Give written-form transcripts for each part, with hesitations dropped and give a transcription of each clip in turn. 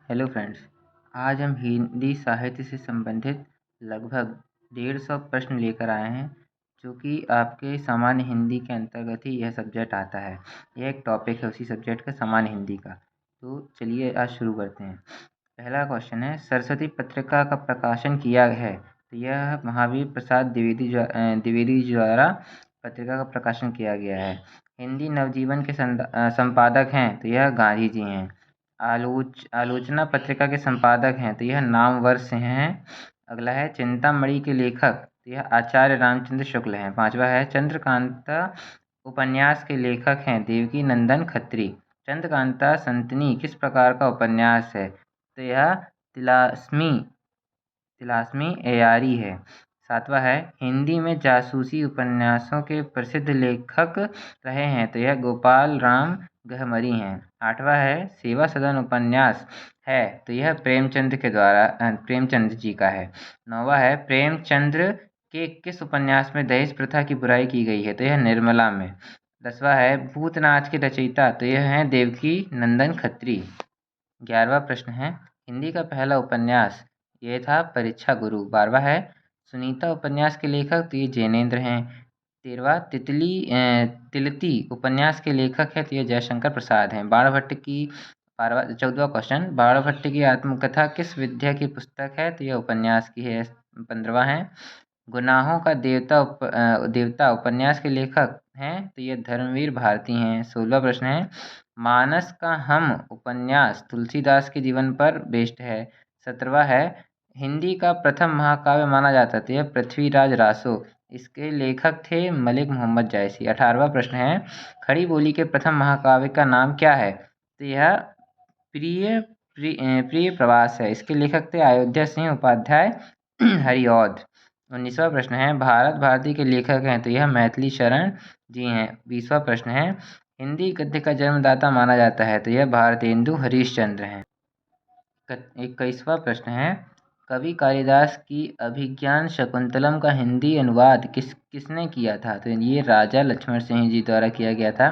Hello friends. आज हम हिंदी साहित्य से संबंधित लगभग 150 प्रश्न लेकर आए हैं, जो कि आपके सामान्य हिंदी के अंतर्गत ही यह सब्जेक्ट आता है। यह एक टॉपिक है उसी सब्जेक्ट का, सामान्य हिंदी का। तो चलिए आज शुरू करते हैं। पहला क्वेश्चन है, सरस्वती पत्रिका का प्रकाशन किया है तो यह महावीर प्रसाद द्विवेदी द्वारा पत्रिका का प्रकाशन किया गया है। हिंदी नवजीवन के संपादक हैं तो यह गांधी जी हैं। आलोचना पत्रिका के संपादक हैं तो यह नामवर सिंह हैं। अगला है, चिंतामणि के लेखक तो यह आचार्य रामचंद्र शुक्ल हैं। पांचवा है, चंद्रकांता उपन्यास के लेखक हैं देवकी नंदन खत्री। चंद्रकांता संतनी किस प्रकार का उपन्यास है तो यह तिलास्मी एयारी है। सातवां है, हिंदी में जासूसी उपन्यासों के प्रसिद्ध लेखक रहे हैं तो यह गोपाल राम गहमरी हैं। आठवां है, सेवा सदन उपन्यास है तो यह प्रेमचंद जी का है। नौवां है, प्रेमचंद्र के किस उपन्यास में दहेज प्रथा की बुराई की गई है तो यह निर्मला में। 10वां है, भूतनाथ के रचयिता तो यह हैं देवकी नंदन खत्री। 11वां प्रश्न है, हिंदी का पहला उपन्यास ये था परीक्षा गुरु। 12वां है, सुनीता उपन्यास के लेखक तो ये जैनेन्द्र हैं। 13वां, तिलती उपन्यास के लेखक है तो ये जयशंकर प्रसाद हैं। 14वां क्वेश्चन, बाण भट्ट की आत्मकथा किस विद्या की पुस्तक है तो यह उपन्यास की है। 15वां है, गुनाहों का देवता उपन्यास के लेखक हैं तो ये धर्मवीर भारती हैं। 16वां प्रश्न है, मानस का हम उपन्यास तुलसीदास के जीवन पर बेस्ड है। 17वां है, हिंदी का प्रथम महाकाव्य माना जाता है तो यह पृथ्वीराज रासो, इसके लेखक थे मलिक मोहम्मद जायसी। 18वां प्रश्न है, खड़ी बोली के प्रथम महाकाव्य का नाम क्या है तो यह प्रिय प्रवास है, इसके लेखक थे अयोध्या सिंह उपाध्याय हरिऔध। 19वां प्रश्न है, भारत भारती के लेखक हैं तो यह मैथिली शरण जी हैं। 20वां प्रश्न है, हिंदी गद्य का जन्मदाता माना जाता है तो यह भारतेंदु हरीशचंद्र हैं। 21वां प्रश्न है, कवि कालिदास की अभिज्ञान शकुंतलम का हिंदी अनुवाद किसने किया था तो ये राजा लक्ष्मण सिंह जी द्वारा किया गया था।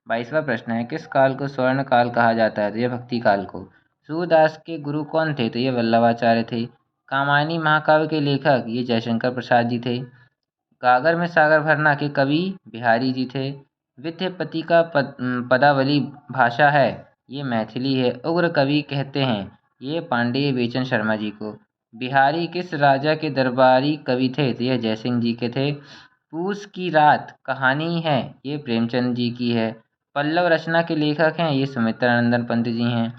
22वां प्रश्न है, किस काल को स्वर्ण काल कहा जाता है तो यह भक्ति काल को। सूरदास के गुरु कौन थे तो ये वल्लभाचार्य थे। कामायनी महाकाव्य के लेखक ये जयशंकर प्रसाद जी थे। गागर में सागर भरना के कवि बिहारी जी थे। विद्यापति का पदावली भाषा है ये मैथिली है। उग्र कवि कहते हैं ये पांडेय बेचन शर्मा जी को। बिहारी किस राजा के दरबारी कवि थे तो यह जयसिंह जी के थे। पूस की रात कहानी है ये प्रेमचंद जी की है। पल्लव रचना के लेखक हैं ये सुमित्रानंदन पंत जी हैं।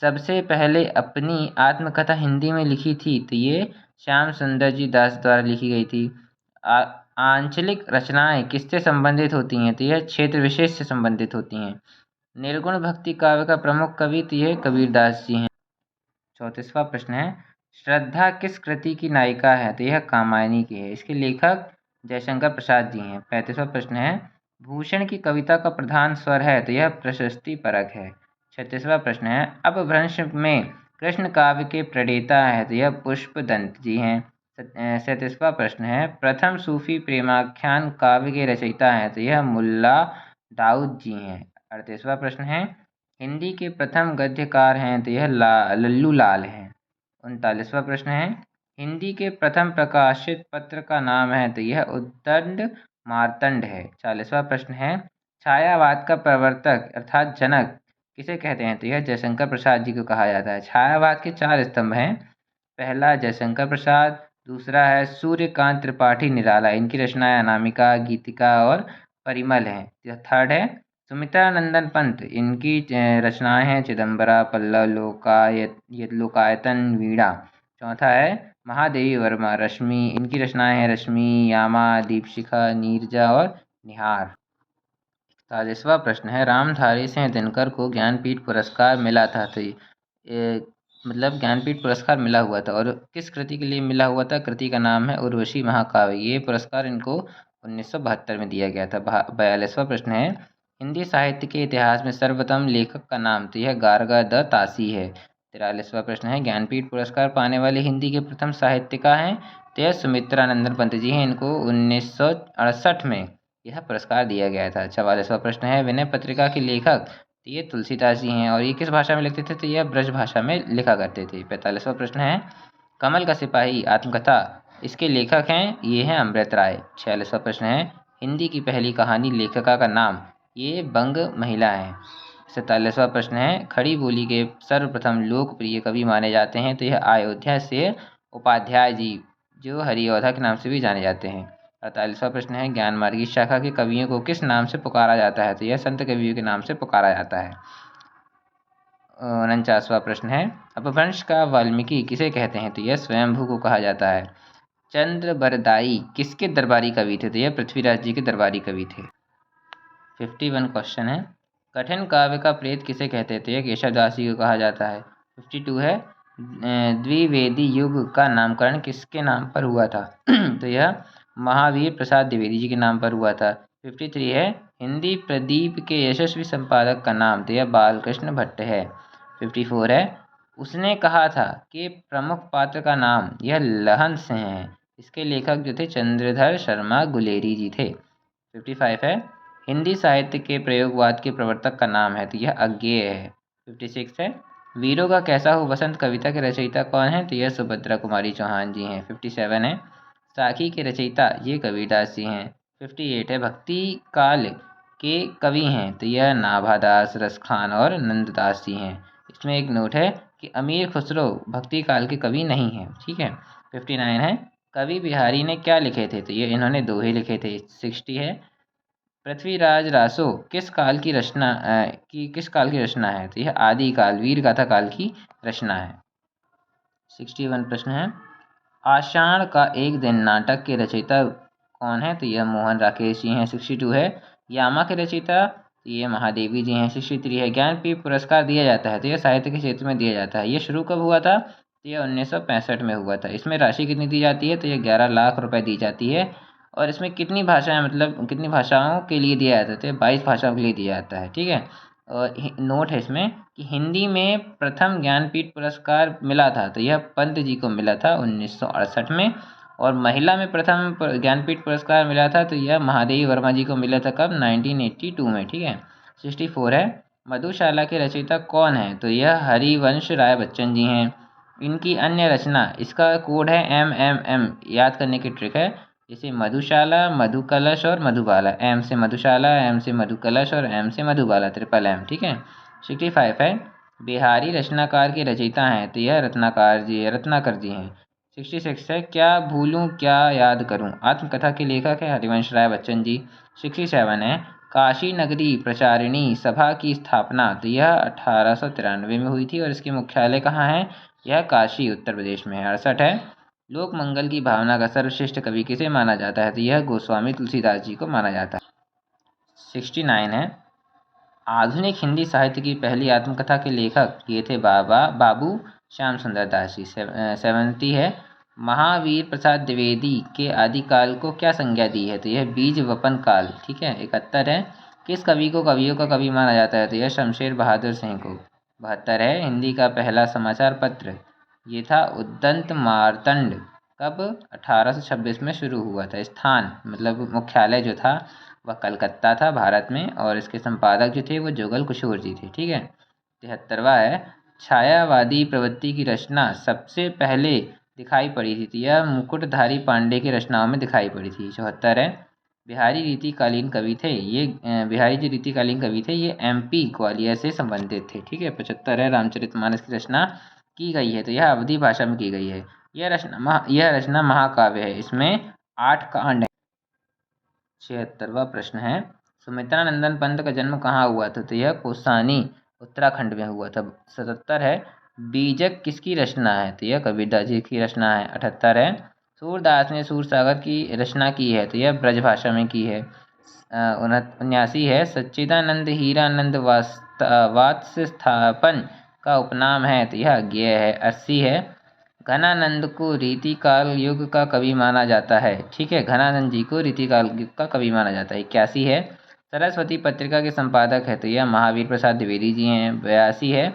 सबसे पहले अपनी आत्मकथा हिंदी में लिखी थी तो ये श्याम सुंदर जी दास द्वारा लिखी गई थी। आंचलिक रचनाएं किससे संबंधित होती हैं तो यह क्षेत्र विशेष से संबंधित होती हैं। निर्गुण भक्ति काव्य का प्रमुख कवि तो यह कबीरदास जी हैं। 34वां प्रश्न है, श्रद्धा किस कृति की नायिका है तो यह कामायनी की है, इसके लेखक जयशंकर प्रसाद जी हैं। 35वां प्रश्न है, भूषण की कविता का प्रधान स्वर है तो यह प्रशस्ति परक है। 36वां प्रश्न है, अपभ्रंश में कृष्ण काव्य के प्रणेता है तो यह पुष्पदंत जी हैं। 37वां प्रश्न है, प्रथम सूफी प्रेमाख्यान काव्य के रचयिता हैं तो यह मुल्ला दाऊद जी हैं। 38वां प्रश्न है, हिंदी के प्रथम गद्यकार हैं तो यह लल्लू लाल हैं। 39वां प्रश्न है, हिंदी के प्रथम प्रकाशित पत्र का नाम है तो यह उद्दंड मार्तंड है। 40वां प्रश्न है, छायावाद का प्रवर्तक अर्थात जनक किसे कहते हैं तो यह जयशंकर प्रसाद जी को कहा जाता है। छायावाद के 4 स्तंभ हैं। पहला जयशंकर प्रसाद, दूसरा है सूर्यकांत त्रिपाठी निराला, इनकी रचनाएं अनामिका, गीतिका और परिमल हैं। थर्ड है सुमित्रानंदन पंत, इनकी रचनाएं हैं चिदम्बरा, पल्लव, लोकायतन, वीणा। चौथा है महादेवी वर्मा, रश्मि, इनकी रचनाएं हैं रश्मि, यामा, दीपशिखा, नीरजा और निहार। 41वां प्रश्न है, रामधारी सिंह दिनकर को ज्ञानपीठ पुरस्कार मिला था तो ज्ञानपीठ पुरस्कार मिला हुआ था और किस कृति के लिए मिला हुआ था। कृति का नाम है उर्वशी महाकाव्य। ये पुरस्कार इनको 1972 में दिया गया था। 42वां प्रश्न है, हिंदी साहित्य के इतिहास में सर्वप्रथम लेखक का नाम तो यह गार्गा द तासी है। 43वां प्रश्न है, ज्ञानपीठ पुरस्कार पाने वाले हिंदी के प्रथम साहित्यकार हैं तो यह सुमित्रानंदन पंत जी हैं, इनको 1968 में यह पुरस्कार दिया गया था। 44वां प्रश्न है, विनय पत्रिका के लेखक तो ये तुलसीदास जी हैं। और ये किस भाषा में लिखते थे? तो यह ब्रज भाषा में लिखा करते थे। 45वां प्रश्न है कमल का सिपाही आत्मकथा, इसके लेखक हैं, ये हैं अमृत राय। 46वां प्रश्न है हिंदी की पहली कहानी लेखिका का नाम, ये बंग महिला है। 47वां प्रश्न है खड़ी बोली के सर्वप्रथम लोकप्रिय कवि माने जाते हैं, तो यह अयोध्या से उपाध्याय जी, जो हरिऔधा के नाम से भी जाने जाते हैं। 48वां प्रश्न है ज्ञानमार्गी शाखा के कवियों को किस नाम से पुकारा जाता है? तो यह संत कवियों के नाम से पुकारा जाता है। 49वां प्रश्न है अपभ्रंश का वाल्मीकि किसे कहते हैं? तो यह स्वयंभू को कहा जाता है। चंद्रबरदाई किसके दरबारी कवि थे? तो यह पृथ्वीराज जी के दरबारी कवि थे। 51 क्वेश्चन है कठिन काव्य का प्रेत किसे कहते हैं? तो यह केशवदास जी को कहा जाता है। 52 है द्विवेदी युग का नामकरण किसके नाम पर हुआ था? तो यह महावीर प्रसाद द्विवेदी जी के नाम पर हुआ था। 53 है हिंदी प्रदीप के यशस्वी संपादक का नाम, तो यह बालकृष्ण भट्ट है। 54 है उसने कहा था कि प्रमुख पात्र का नाम, यह लहन सिंह है। इसके लेखक जो थे चंद्रधर शर्मा गुलेरी जी थे। 55 है हिंदी साहित्य के प्रयोगवाद के प्रवर्तक का नाम है, तो यह अज्ञेय है। 56 है वीरों का कैसा हो बसंत कविता के रचयिता कौन है? तो यह सुभद्रा कुमारी चौहान जी हैं। 57 है साखी के रचयिता, ये कबीरदास जी हैं। 58 है भक्ति काल के कवि हैं, तो यह नाभादास, रसखान और नंददास जी हैं। इसमें एक नोट है कि अमीर खुसरो भक्ति काल के कवि नहीं हैं। ठीक है। 59 है कवि बिहारी ने क्या लिखे थे? तो ये इन्होंने दोहे लिखे थे। 60 है पृथ्वीराज रासो किस काल की रचना किस काल की रचना है? तो यह आदि काल वीर गाथा काल की रचना है। 61 प्रश्न है आषाढ़ का एक दिन नाटक के रचयिता कौन है? तो यह मोहन राकेश जी हैं। 62 है यामा के रचयिता, तो ये महादेवी जी हैं। 63 है ज्ञानपीठ पुरस्कार दिया जाता है, तो यह साहित्य के क्षेत्र में दिया जाता है। ये शुरू कब हुआ था? तो यह 1965 में हुआ था। इसमें राशि कितनी दी जाती है? तो यह 11 लाख रुपए दी जाती है। और इसमें कितनी भाषाएं, मतलब कितनी भाषाओं के लिए दिया जाता है? तो यह 22 भाषाओं के लिए दिया जाता है। ठीक है। और नोट है इसमें कि हिंदी में प्रथम ज्ञानपीठ पुरस्कार मिला था, तो यह पंत जी को मिला था 1968 में। और महिला में प्रथम ज्ञानपीठ पुरस्कार मिला था, तो यह महादेवी वर्मा जी को मिला था कब? 1982 में। ठीक है। 64 है मधुशाला के रचयिता कौन है? तो यह हरिवंश राय बच्चन जी हैं। इनकी अन्य रचना, इसका कोड है MMM, याद करने की ट्रिक है, जैसे मधुशाला, मधुकलश और मधुबाला। M से मधुशाला, M से मधुकलश और M से मधुबाला, ट्रिपल M। ठीक है। 65 है बिहारी रचनाकार के रचयिता हैं, तो यह रत्नाकर जी हैं। 66 है क्या भूलूं क्या याद करूं, आत्मकथा के लेखक है हरिवंश राय बच्चन जी। 67 है काशी नगरी प्रचारिणी सभा की स्थापना, तो यह 1893 में हुई थी और इसके मुख्यालय कहाँ है? यह काशी उत्तर प्रदेश में है। 68 है लोक मंगल की भावना का सर्वश्रेष्ठ कवि किसे माना जाता है? तो यह गोस्वामी तुलसीदास जी को माना जाता है। 69 है आधुनिक हिंदी साहित्य की पहली आत्मकथा के लेखक ये थे बाबू श्याम सुंदर दास जी। 70 है महावीर प्रसाद द्विवेदी के आदिकाल को क्या संज्ञा दी है? तो यह बीज वपन काल। ठीक है। 71 है किस कवि को कवियों का कवि माना जाता है? तो यह शमशेर बहादुर सिंह को। 72 है हिंदी का पहला समाचार पत्र ये था उद्दंत मार्तंड, कब? 1826 में शुरू हुआ था। स्थान, मतलब मुख्यालय जो था वह कलकत्ता था भारत में, और इसके संपादक जो थे वो जुगल किशोर जी थे। ठीक है। 73वां है छायावादी प्रवृत्ति की रचना सबसे पहले दिखाई पड़ी थी, तो यह मुकुटधारी पांडे की रचनाओं में दिखाई पड़ी थी। 74 है बिहारी रीतिकालीन कवि थे, ये बिहारी जो रीतिकालीन कवि थे ये MP ग्वालियर से संबंधित थे। ठीक है। 75 है रामचरितमानस की रचना की गई है, तो यह अवधी भाषा में की गई है। यह रचना महाकाव्य है, इसमें 8 कांड हैं। 76वां प्रश्न है सुमित्रा नंदन पंत का जन्म कहाँ हुआ था? तो यह कौसानी उत्तराखंड में हुआ था। 77 है बीजक किसकी रचना है? तो यह कबीरदास जी की रचना है। 78 है सूरदास ने सूरसागर की रचना की है, तो यह ब्रजभाषा में की है। 79 है सच्चिदानंद हीरानंद वात्स्य स्थापन का उपनाम है, तो यह अज्ञेय है। 80 है घनानंद को रीतिकाल युग का कवि माना जाता है। ठीक है। घनानंद जी को रीतिकाल युग का कवि माना जाता है। 81 है सरस्वती पत्रिका के संपादक है, तो यह महावीर प्रसाद द्विवेदी जी हैं। 82 है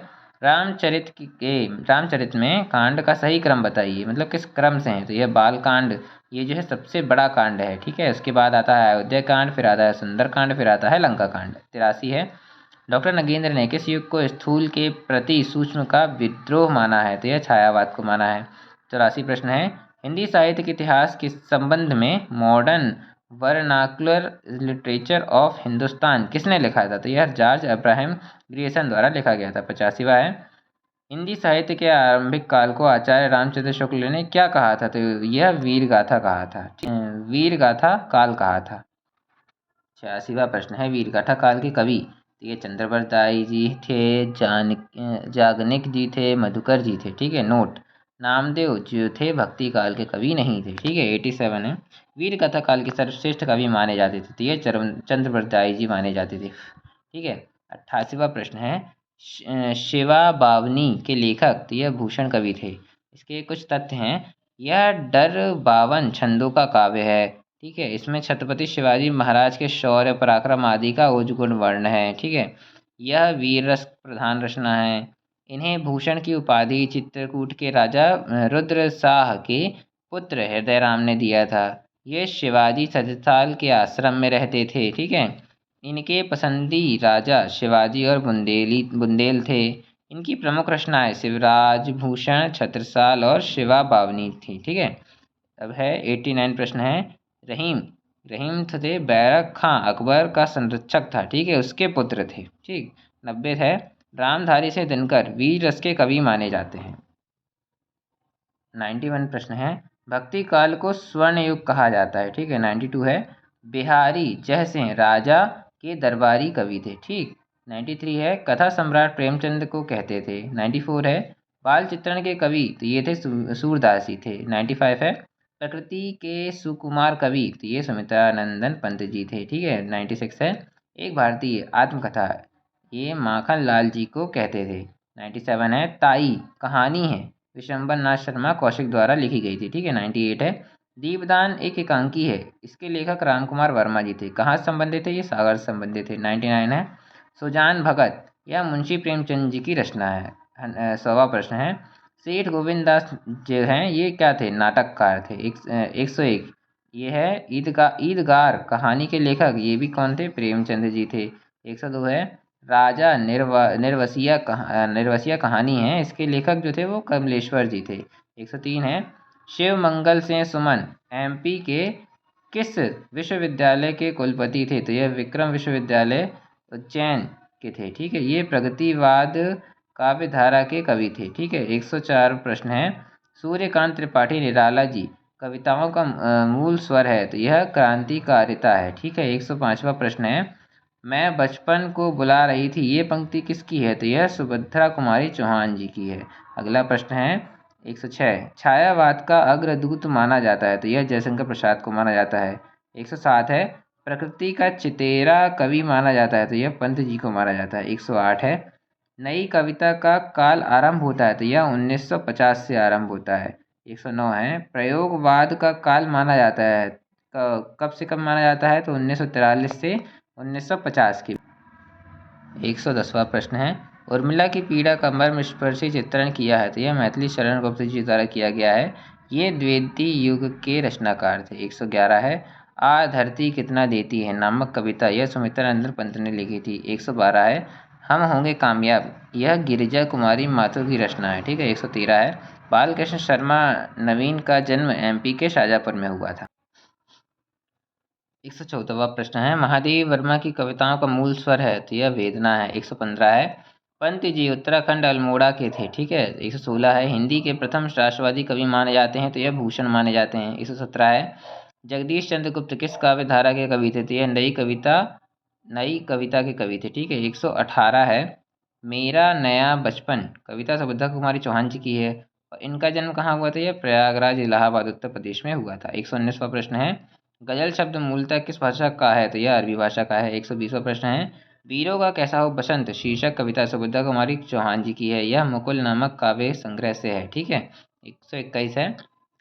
रामचरित में कांड का सही क्रम बताइए, मतलब किस क्रम से है? तो यह बाल कांड, ये जो है सबसे बड़ा कांड है। ठीक है। उसके बाद आता है अयोध्या कांड, फिर आता है सुंदर कांड, फिर आता है लंका कांड। 83 है डॉक्टर नगेंद्र ने किस युग को स्थूल के प्रति सूक्ष्म का विद्रोह माना है? तो यह छायावाद को माना है। 84 प्रश्न है, हिंदी साहित्य के इतिहास के संबंध में modern vernacular literature of Hindustan किसने लिखा था? तो यह जॉर्ज अब्राहम ग्रियर्सन द्वारा लिखा गया था। 85वां है, हिंदी साहित्य के आरंभिक काल को आचार्य रामचंद्र शुक्ल ने क्या कहा था? तो यह वीर गाथा कहा था। वीर गाथा काल कहा था। 86वां प्रश्न है, वीर गाथा काल के कवि? तो ये चंद्रवरदाई जी थे, जागनिक जी थे, मधुकर जी थे। ठीक है, नोट, नामदेव जो थे भक्ति काल के कवि नहीं थे। ठीक है, 87 है, वीर गाथा काल के सर्वश्रेष्ठ कवि माने जाते थे? तो ये चंद्रवरदाई जी माने जाते थे। ठीक है, 88वां प्रश्न है, शिवा बावनी के लेखक? तो यह भूषण कवि थे। इसके कुछ तथ्य हैं, यह डर 52 छंदों का काव्य है। ठीक है, इसमें छत्रपति शिवाजी महाराज के शौर्य पराक्रम आदि का उज्ज्वल वर्ण है। ठीक है, यह वीर रस प्रधान रचना है। इन्हें भूषण की उपाधि चित्रकूट के राजा रुद्र शाह के पुत्र हृदय राम ने दिया था। ये शिवाजी सतसाल के आश्रम में रहते थे। ठीक है, इनके पसंदी राजा शिवाजी और बुंदेल थे। इनकी प्रमुख रचनाएं शिवराज, भूषण, छत्रसाल और शिवा बावनी थी। ठीक है, अब है 89 प्रश्न है, रहीम रहीम थे बैरक खां अकबर का संरक्षक था। ठीक है, उसके पुत्र थे। ठीक, 90 है, रामधारी से दिनकर वीर रस के कवि माने जाते हैं। 91 प्रश्न है, भक्ति काल को स्वर्ण युग कहा जाता है। ठीक है, 92 है, बिहारी जयसिंह राजा के दरबारी कवि थे। ठीक, 93 है, कथा सम्राट प्रेमचंद को कहते थे। 94 है, बाल चित्रण के कवि? तो ये थे सूरदास जी थे। 95 है, प्रकृति के सुकुमार कवि? तो ये सुमित्रानंदन पंत जी थे। ठीक है, 96 है, एक भारतीय आत्मकथा? ये माखन लाल जी को कहते थे। 97 है, ताई कहानी है विशंबर नाथ शर्मा कौशिक द्वारा लिखी गई थी। ठीक है, 98 है, दीपदान एक एकांकी है, इसके लेखक रामकुमार वर्मा जी थे। कहाँ से संबंधित है? ये सागर से संबंधित है। 99 है, सुजान भगत यह मुंशी प्रेमचंद जी की रचना है। 100वां प्रश्न है, सेठ गोविंद दास जो हैं ये क्या थे? नाटककार थे। 101 ये है, ईदगार कहानी के लेखक? ये भी कौन थे? प्रेमचंद जी थे। 102 है, राजा निर्वसिया कहानी है, इसके लेखक जो थे वो कमलेश्वर जी थे। 103 है, शिव मंगल सिंह सुमन एमपी के किस विश्वविद्यालय के कुलपति थे? तो यह विक्रम विश्वविद्यालय उज्जैन के थे। ठीक है, ये प्रगतिवाद काव्य धारा के कवि थे। ठीक है, 104 प्रश्न है, सूर्यकांत त्रिपाठी निराला जी कविताओं का मूल स्वर है? तो यह क्रांतिकारिता है। ठीक है, 105वां प्रश्न है, मैं बचपन को बुला रही थी, ये पंक्ति किसकी है? तो यह सुभद्रा कुमारी चौहान जी की है। अगला प्रश्न है 106, छायावाद का अग्रदूत माना जाता है? तो यह जयशंकर प्रसाद को माना जाता है। 107 है, प्रकृति का चितेरा कवि माना जाता है? तो यह पंत जी को माना जाता है। 108 है, नई कविता का काल आरंभ होता है? तो यह 1950 से आरंभ होता है। 109 है, प्रयोगवाद का काल माना जाता है कब से कब माना जाता है? तो 1943 से 1950 की। 110वां प्रश्न है, उर्मिला की पीड़ा का मर्मस्पर्शी चित्रण किया है? तो यह मैथिली शरण गुप्त जी द्वारा किया गया है। ये द्विवेदी युग के रचनाकार थे। 111 है, आ धरती कितना देती है नामक कविता? यह सुमित्रानंदन पंत ने लिखी थी। 112 है, हम होंगे कामयाब यह गिरिजा कुमारी माथुर की रचना है। ठीक है, 113 है, बालकृष्ण शर्मा नवीन का जन्म एमपी के शाजापुर में हुआ था। 114वां प्रश्न है, महादेव वर्मा की कविताओं का मूल स्वर है? तो यह वेदना है। 115 है, पंत जी उत्तराखंड अल्मोड़ा के थे। ठीक है, 116 है, हिंदी के प्रथम राष्ट्रवादी कवि माने जाते हैं? तो यह भूषण माने जाते हैं। 117 है, जगदीश चंद्र गुप्त किस काव्य धारा के कवि थे? तो यह नई कविता के कवि थे। ठीक है, 118 है, मेरा नया बचपन कविता सुभद्रा कुमारी चौहान जी की है और इनका जन्म कहाँ हुआ था? यह प्रयागराज इलाहाबाद उत्तर प्रदेश में हुआ था। 119वां प्रश्न है, गजल शब्द मूलतः किस भाषा का है? तो यह अरबी भाषा का है। 120वां प्रश्न है, वीरों का कैसा हो बसंत शीर्षक कविता सुभद्रा कुमारी चौहान जी की है? यह मुकुल नामक काव्य संग्रह से है। ठीक है, 121 है,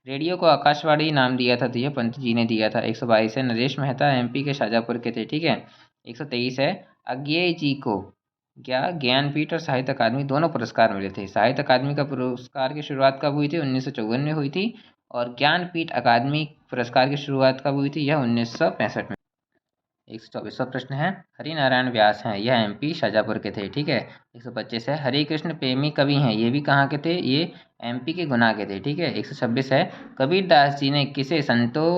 रेडियो को आकाशवाणी नाम दिया था? तो यह पंत जी ने दिया था। 122 है, नरेश मेहता एमपी के शाजापुर के थे। ठीक है, 123 है, अज्ञेय जी को ज्ञानपीठ और साहित्य अकादमी दोनों पुरस्कार मिले थे? साहित्य अकादमी का पुरस्कार की शुरुआत कब हुई थी? 1954 में हुई थी और ज्ञानपीठ अकादमी पुरस्कार की शुरुआत कब हुई थी? यह 1965 में। 124वां प्रश्न है, हरिनारायण व्यास हैं, यह MP शाजापुर के थे। ठीक है। 125 है, हरे कृष्ण प्रेमी कवि हैं, ये भी कहाँ के थे, ये MP के गुना के थे। ठीक है। 126 है, कबीर दास जी ने किसे संतों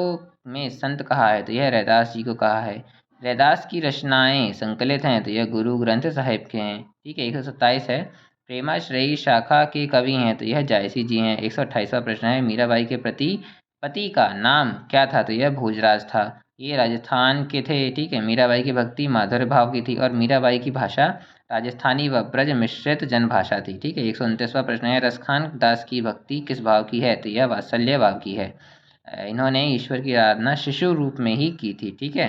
में संत कहा है, तो यह रैदास जी को कहा है। रैदास की रचनाएं संकलित हैं, तो यह गुरु ग्रंथ साहिब के हैं। ठीक है। 127 है, प्रेमाश्रयी शाखा के कवि हैं, तो यह जायसी जी हैं। 128वां प्रश्न है, मीराबाई के पति का नाम क्या था, तो यह भोजराज था। ये राजस्थान के थे। ठीक है। मीराबाई की भक्ति माधुर्य भाव की थी और मीराबाई की भाषा राजस्थानी व ब्रज मिश्रित जनभाषा थी। ठीक है। 129वां प्रश्न है, रसखान दास की भक्ति किस भाव की है, तो यह वात्सल्य भाव की है। इन्होंने ईश्वर की आराधना शिशु रूप में ही की थी। ठीक है।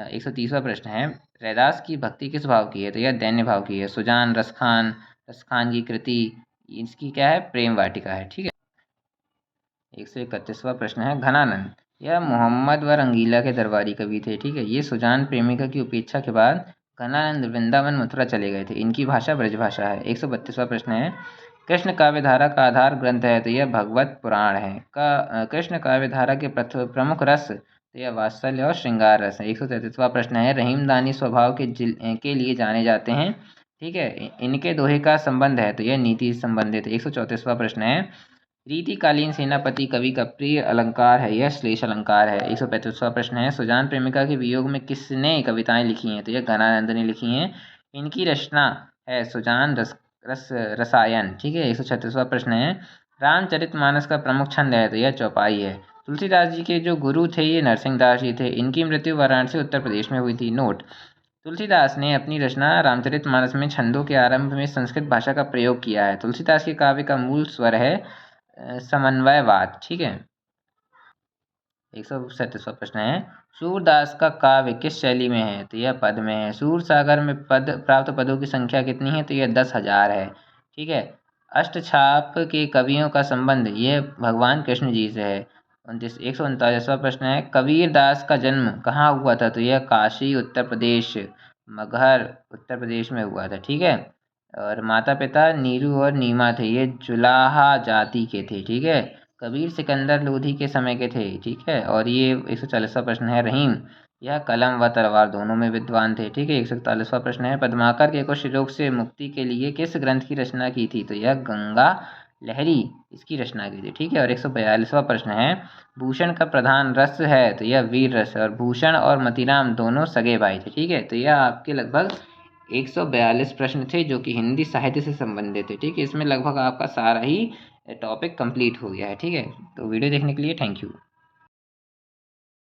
130वां प्रश्न है, रैदास की भक्ति किस भाव की है, तो यह दैन्य भाव की है। सुजान रसखान की कृति इसकी क्या है, प्रेम वाटिका है। ठीक है। 131वां प्रश्न है, घनानंद, यह मोहम्मद व रंगीला के दरबारी कवि थे। ठीक है। ये सुजान प्रेमिका की उपेक्षा के बाद घनानंद वृंदावन मथुरा चले गए थे। इनकी भाषा ब्रजभाषा है। 132वां प्रश्न है, कृष्ण काव्यधारा का आधार ग्रंथ है, तो यह भगवत पुराण है। कृष्ण काव्यधारा के प्रमुख रस, तो यह वात्सल्य और श्रृंगार रस है। 133वां प्रश्न है, रहीमदानी स्वभाव के लिए जाने जाते हैं। ठीक है। इनके दोहे का संबंध है, तो यह नीति से संबंधित है। 134वां प्रश्न है, रीतिकालीन सेनापति कवि का प्रिय अलंकार है, यह श्लेष अलंकार है। 135वां प्रश्न है, सुजान प्रेमिका के वियोग में किसने कविताएं लिखी हैं, तो यह घनानंद ने लिखी हैं। इनकी रचना है सुजान रसायन। ठीक है। 136वां प्रश्न है, रामचरितमानस का प्रमुख छंद है, तो यह चौपाई है। तुलसीदास जी के जो गुरु थे, ये नरसिंहदास जी थे। इनकी मृत्यु वाराणसी उत्तर प्रदेश में हुई थी। नोट, तुलसीदास ने अपनी रचना रामचरितमानस में छंदों के आरंभ में संस्कृत भाषा का प्रयोग किया है। तुलसीदास के काव्य का मूल स्वर है समन्वयवाद। ठीक है। 137वां प्रश्न है, सूरदास का काव्य किस शैली में है, तो यह पद में है। सूर सागर में पद प्राप्त पदों की संख्या कितनी है, तो यह 10,000 है। ठीक है। अष्टछाप के कवियों का संबंध यह भगवान कृष्ण जी से है। 139वां प्रश्न है, कबीर दास का जन्म कहाँ हुआ था, तो यह काशी उत्तर प्रदेश, मगहर उत्तर प्रदेश में हुआ था। ठीक है। और माता पिता नीरू और नीमा थे, ये जुलाहा जाति के थे। ठीक है। कबीर सिकंदर लोधी के समय के थे। ठीक है। और ये 140वां प्रश्न है, रहीम, यह कलम व तलवार दोनों में विद्वान थे। ठीक है। 141वां प्रश्न है, पद्माकर के कुछ रोग से मुक्ति के लिए किस ग्रंथ की रचना की थी, तो यह गंगा लहरी इसकी रचना की थी। ठीक है। और 142वां प्रश्न है, भूषण का प्रधान रस है, तो यह वीर रस है। और भूषण और मतीराम दोनों सगे भाई थे। ठीक है। तो यह आपके लगभग 142 प्रश्न थे जो कि हिंदी साहित्य से संबंधित थे। ठीक है। इसमें लगभग आपका सारा ही टॉपिक कंप्लीट हो गया है। ठीक है। तो वीडियो देखने के लिए थैंक यू।